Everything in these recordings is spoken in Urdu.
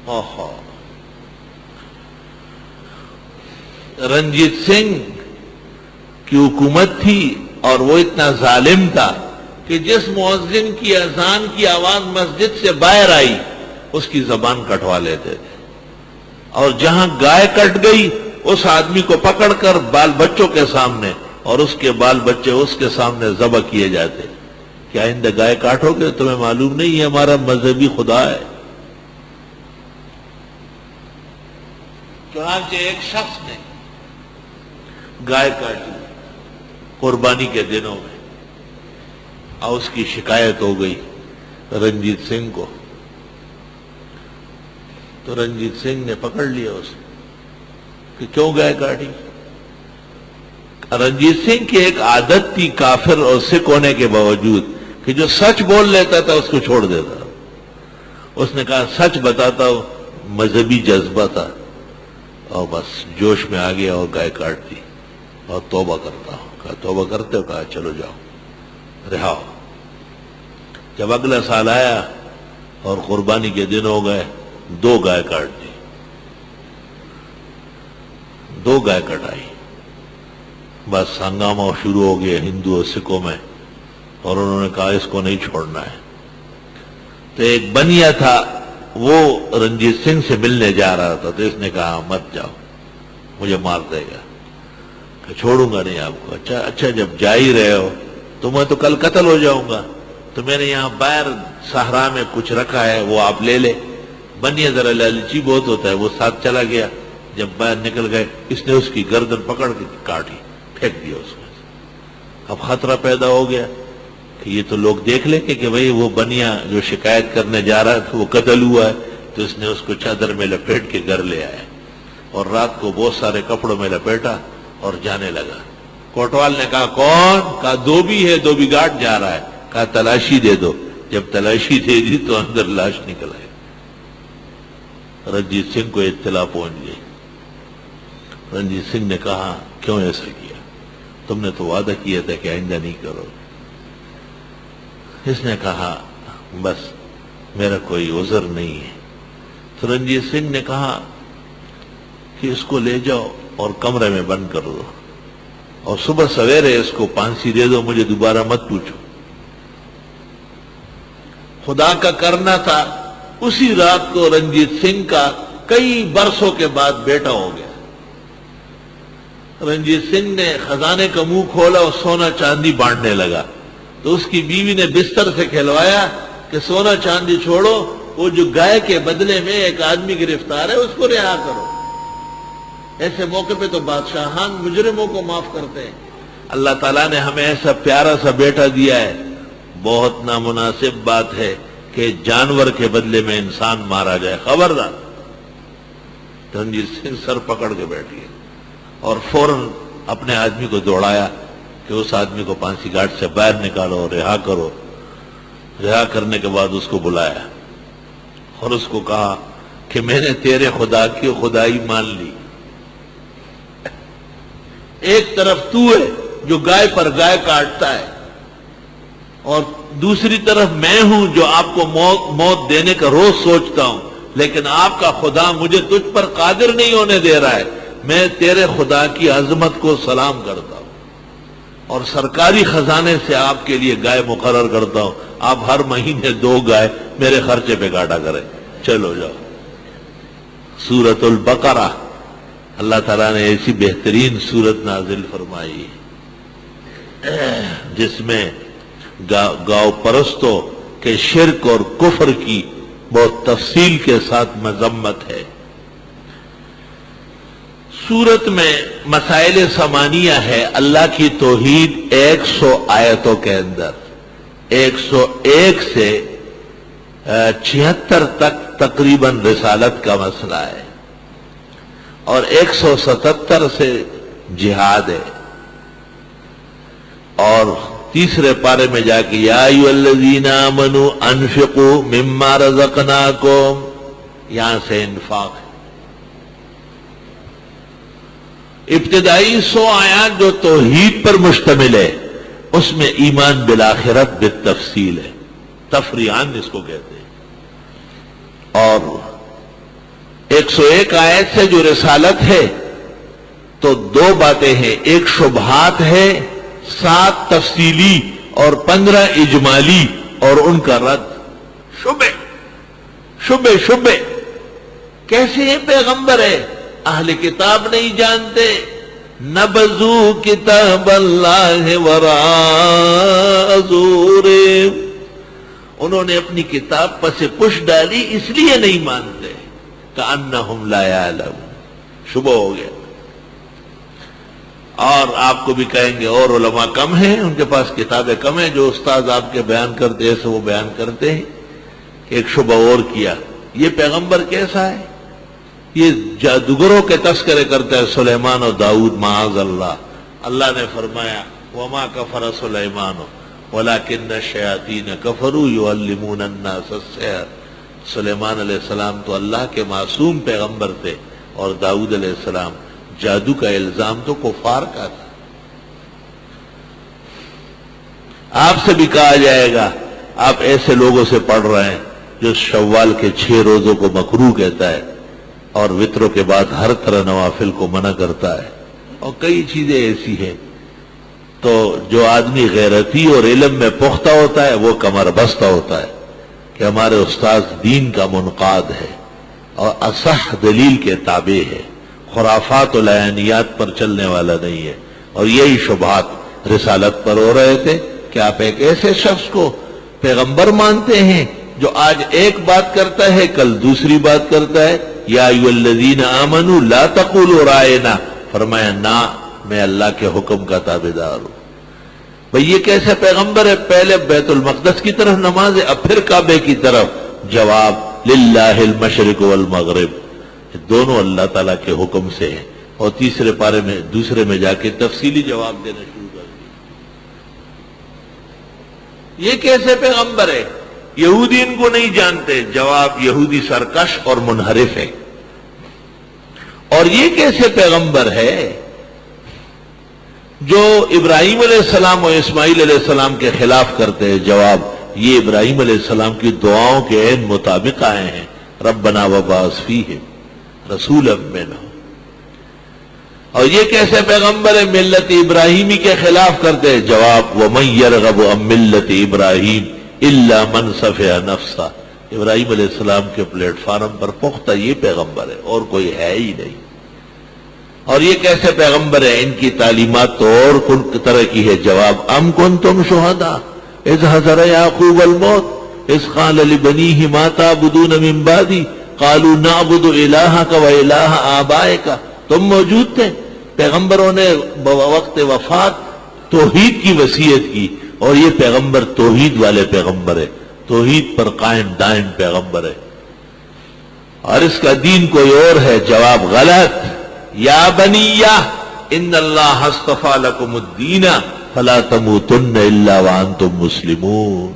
اوہو، رنجیت سنگھ کی حکومت تھی اور وہ اتنا ظالم تھا کہ جس مؤذن کی اذان کی آواز مسجد سے باہر آئی اس کی زبان کٹوا لیتے تھے، اور جہاں گائے کٹ گئی اس آدمی کو پکڑ کر بال بچوں کے سامنے اور اس کے بال بچے اس کے سامنے ذبح کیے جاتے۔ کیا آئندہ گائے کاٹو گے؟ تمہیں معلوم نہیں یہ ہمارا مذہبی خدا ہے۔ چنانچہ ایک شخص نے گائے کاٹی قربانی کے دنوں میں، اور اس کی شکایت ہو گئی رنجیت سنگھ کو، تو رنجیت سنگھ نے پکڑ لیا اسے کہ کیوں گائے کاٹی۔ رنجیت سنگھ کی ایک عادت تھی کافر اور سکھ ہونے کے باوجود کہ جو سچ بول لیتا تھا اس کو چھوڑ دیتا۔ اس نے کہا سچ بتاتا ہوں، مذہبی جذبہ تھا، اور بس جوش میں آ گیا اور گائے کاٹ دی اور توبہ کرتا ہوں۔ کہا توبہ کرتے ہو؟ کہا چلو جاؤ، رہا ہو۔ جب اگلا سال آیا اور قربانی کے دن ہو گئے، 2 گائے کاٹ دی، 2 گائے کٹائی۔ بس ہنگامہ شروع ہو گیا ہندو اور سکھوں میں، اور انہوں نے کہا اس کو نہیں چھوڑنا ہے۔ تو ایک بنیا تھا وہ رنجیت سنگھ سے ملنے جا رہا تھا، تو اس نے کہا مت جاؤ، مجھے مار دے گا۔ کہ چھوڑوں گا نہیں آپ کو۔ اچھا جب جا ہی رہے ہو تو میں تو کل قتل ہو جاؤں گا، تو میں نے یہاں باہر صحرا میں کچھ رکھا ہے وہ آپ لے لے۔ بنیا ذرا لالچی بہت ہوتا ہے، وہ ساتھ چلا گیا۔ جب باہر نکل گئے اس نے اس کی گردن پکڑ کے کاٹی، پھینک دیا اس میں۔ اب خطرہ پیدا ہو گیا کہ یہ تو لوگ دیکھ لیں کہ بھئی وہ بنیا جو شکایت کرنے جا رہا تھا وہ قتل ہوا ہے، تو اس نے اس کو چادر میں لپیٹ کے گھر لے آیا، اور رات کو بہت سارے کپڑوں میں لپیٹا اور جانے لگا۔ کوٹوال نے کہا کون؟ کہا دھوبی ہے، دھوبی گھاٹ جا رہا ہے۔ کہا تلاشی دے دو۔ جب تلاشی دے دی تو اندر لاش نکل آئی۔ رنجیت سنگھ کو اطلاع پہنچ گئی۔ رنجیت سنگھ نے کہا کیوں ایسا کیا؟ تم نے تو وعدہ کیا تھا کہ آئندہ نہیں کرو۔ اس نے کہا بس میرا کوئی عذر نہیں ہے۔ تو رنجیت سنگھ نے کہا کہ اس کو لے جاؤ اور کمرے میں بند کر دو، اور صبح سویرے اس کو پھانسی دے دو، مجھے دوبارہ مت پوچھو۔ خدا کا کرنا تھا اسی رات کو رنجیت سنگھ کا کئی برسوں کے بعد بیٹا ہو گیا۔ رنجیت سنگھ نے خزانے کا منہ کھولا اور سونا چاندی بانٹنے لگا، تو اس کی بیوی نے بستر سے کھلوایا کہ سونا چاندی چھوڑو، وہ جو گائے کے بدلے میں ایک آدمی گرفتار ہے اس کو رہا کرو۔ ایسے موقع پہ تو بادشاہان مجرموں کو معاف کرتے ہیں۔ اللہ تعالیٰ نے ہمیں ایسا پیارا سا بیٹا دیا ہے، بہت نامناسب بات ہے کہ جانور کے بدلے میں انسان مارا جائے۔ خبردار۔ رنجیت سنگھ سر پکڑ کے بیٹھ گئے اور فوراً اپنے آدمی کو دوڑایا کہ اس آدمی کو پھانسی گھاٹ سے باہر نکالو، رہا کرو۔ رہا کرنے کے بعد اس کو بلایا اور اس کو کہا کہ میں نے تیرے خدا کی خدائی مان لی۔ ایک طرف تو ہے جو گائے پر گائے کاٹتا ہے، اور دوسری طرف میں ہوں جو آپ کو موت دینے کا روز سوچتا ہوں، لیکن آپ کا خدا مجھے تجھ پر قادر نہیں ہونے دے رہا ہے۔ میں تیرے خدا کی عظمت کو سلام کرتا ہوں اور سرکاری خزانے سے آپ کے لیے گائے مقرر کرتا ہوں، آپ ہر مہینے 2 گائے میرے خرچے پہ کاٹا کریں۔ چلو جاؤ۔ سورۃ البقرہ، اللہ تعالیٰ نے ایسی بہترین سورت نازل فرمائی جس میں گاؤ پرستوں کے شرک اور کفر کی بہت تفصیل کے ساتھ مذمت ہے۔ سورت میں مسائل ثمانیہ ہے، اللہ کی توحید 100 آیتوں کے اندر 101 سے 76 تک تقریباً رسالت کا مسئلہ ہے، اور 177 سے جہاد ہے، اور تیسرے پارے میں جا کے یا ایھا الذین آمنوا انفقوا مما رزقناکم، یہاں سے انفاق ہے۔ ابتدائی 100 آیات جو توحید پر مشتمل ہے اس میں ایمان بالآخرت بالتفصیل ہے، تفریعاً اس کو کہتے ہیں، اور 101 آیت سے جو رسالت ہے تو دو باتیں ہیں، ایک شبہات ہے، 7 تفصیلی اور 15 اجمالی، اور ان کا رد۔ شبے کیسے یہ پیغمبر ہے؟ اہل کتاب نہیں جانتے، نبذو کتاب اللہ وراء ظہورہم، انہوں نے اپنی کتاب پس پش ڈالی، اس لیے نہیں مانتے، کأنہم لا یعلمون، شبہ ہو گیا۔ اور آپ کو بھی کہیں گے اور علماء کم ہیں، ان کے پاس کتابیں کم ہیں، جو استاد آپ کے بیان کرتے ایسے وہ بیان کرتے ہیں۔ ایک شبہ اور کیا، یہ پیغمبر کیسا ہے؟ یہ جادوگروں کے تذکرے کرتا ہے، سلیمان و داؤد معاذ اللہ۔ اللہ نے فرمایا وما کفر سلیمان ولکن الشیاطین کفروا یعلمون الناس السحر، سلیمان علیہ السلام تو اللہ کے معصوم پیغمبر تھے، اور داؤد علیہ السلام جادو کا الزام تو کفار کا تھا۔ آپ سے بھی کہا جائے گا، آپ ایسے لوگوں سے پڑھ رہے ہیں جو شوال کے 6 روزوں کو مکروہ کہتا ہے اور وطروں کے بعد ہر طرح نوافل کو منع کرتا ہے، اور کئی چیزیں ایسی ہیں۔ تو جو آدمی غیرتی اور علم میں پختہ ہوتا ہے وہ کمر بستہ ہوتا ہے کہ ہمارے استاذ دین کا منقاد ہے اور اصح دلیل کے تابع ہے، خرافات و لعنیات پر چلنے والا نہیں ہے۔ اور یہی شبہات رسالت پر ہو رہے تھے کہ آپ ایک ایسے شخص کو پیغمبر مانتے ہیں جو آج ایک بات کرتا ہے کل دوسری بات کرتا ہے۔ یا ایھا الذین آمنوا لا تقولوا رائنا، فرمایا نہ، میں اللہ کے حکم کا تابعدار ہوں۔ بھئی یہ کیسے پیغمبر ہے؟ پہلے بیت المقدس کی طرف نماز ہے، اب پھر کعبے کی طرف۔ جواب للہ المشرق والمغرب، دونوں اللہ تعالیٰ کے حکم سے ہیں۔ اور تیسرے پارے میں دوسرے میں جا کے تفصیلی جواب دینا شروع کر دیا۔ یہ کیسے پیغمبر ہے؟ یہودی ان کو نہیں جانتے، جواب یہودی سرکش اور منحرف ہے۔ اور یہ کیسے پیغمبر ہے جو ابراہیم علیہ السلام اور اسماعیل علیہ السلام کے خلاف کرتے ہیں؟ جواب یہ ابراہیم علیہ السلام کی دعاؤں کے عین مطابق آئے ہیں، ربنا وبعث فیہم رسولا منہم۔ اور یہ کیسے پیغمبر ہے ملت ابراہیمی کے خلاف کرتے ہیں؟ جواب ومن یرغب عن ملت ابراہیم الا من صفح نفسہ، ابراہیم علیہ السلام کے پلیٹ فارم پر پختہ یہ پیغمبر ہے، اور کوئی ہے ہی نہیں۔ اور یہ کیسے پیغمبر ہے؟ ان کی تعلیمات تو اور طرح کی ہے۔ جواب ام کنتم شہداء اذ حضر یعقوب الموت اذ قال لبنیہ ما تعبدون من بعدی قالوا نعبد الہک و الہ آبائک، تم موجود تھے؟ پیغمبروں نے وقت وفات توحید کی وصیت کی، اور یہ پیغمبر توحید والے پیغمبر ہے، توحید پر قائم دائم پیغمبر ہے، اور اس کا دین کوئی اور ہے۔ جواب غلط، یا بنیہ ان اللہ اصطفیٰ لکم الدین فلا تموتن الا وانتم مسلمون۔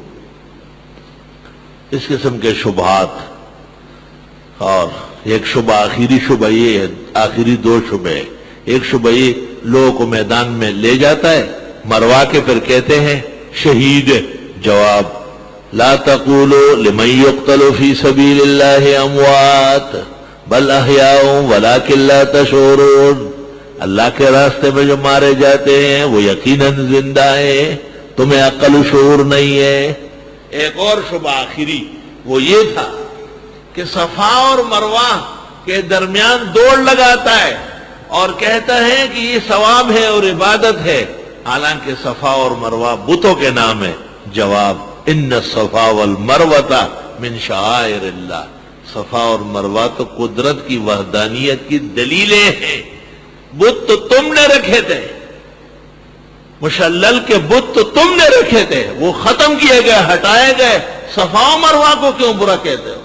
اس قسم کے شبہات۔ اور ایک شبہ، آخری شبہ یہ ہے، آخری 2 شبہ۔ ایک شبہ یہ لوگوں کو میدان میں لے جاتا ہے، مروا کے پھر کہتے ہیں شہید۔ جواب لا تقولوا لمن يقتل في سبيل الله اموات بل احیاء ولکن لا تشعرون، اللہ کے راستے میں جو مارے جاتے ہیں وہ یقیناً زندہ ہیں، تمہیں عقل و شعور نہیں ہے۔ ایک اور شبہ آخری وہ یہ تھا کہ صفا اور مروہ کے درمیان دوڑ لگاتا ہے اور کہتا ہے کہ یہ ثواب ہے اور عبادت ہے، حالانکہ صفا اور مروہ بتوں کے نام ہے۔ جواب ان الصفا والمروہ من شعائر اللہ، صفا اور مروہ تو قدرت کی وحدانیت کی دلیلیں ہیں۔ بت تو تم نے رکھے تھے، مشلل کے بت تو تم نے رکھے تھے، وہ ختم کیے گئے، ہٹائے گئے، صفا و مروہ کو کیوں برا کہتے ہو؟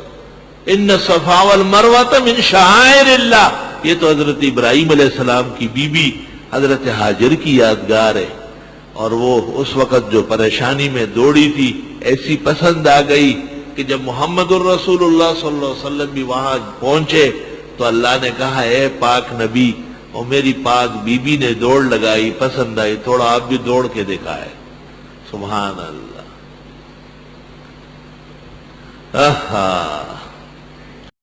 ان الصفا والمروہ من شعائر اللہ، یہ تو حضرت ابراہیم علیہ السلام کی بیوی حضرت ہاجر کی یادگار ہے، اور وہ اس وقت جو پریشانی میں دوڑی تھی، ایسی پسند آ گئی کہ جب محمد الرسول اللہ صلی اللہ علیہ وسلم بھی وہاں پہنچے تو اللہ نے کہا اے پاک نبی، اور میری پاک بی بی نے دوڑ لگائی، پسند آئی، تھوڑا آپ بھی دوڑ کے دکھائے۔ سبحان اللہ۔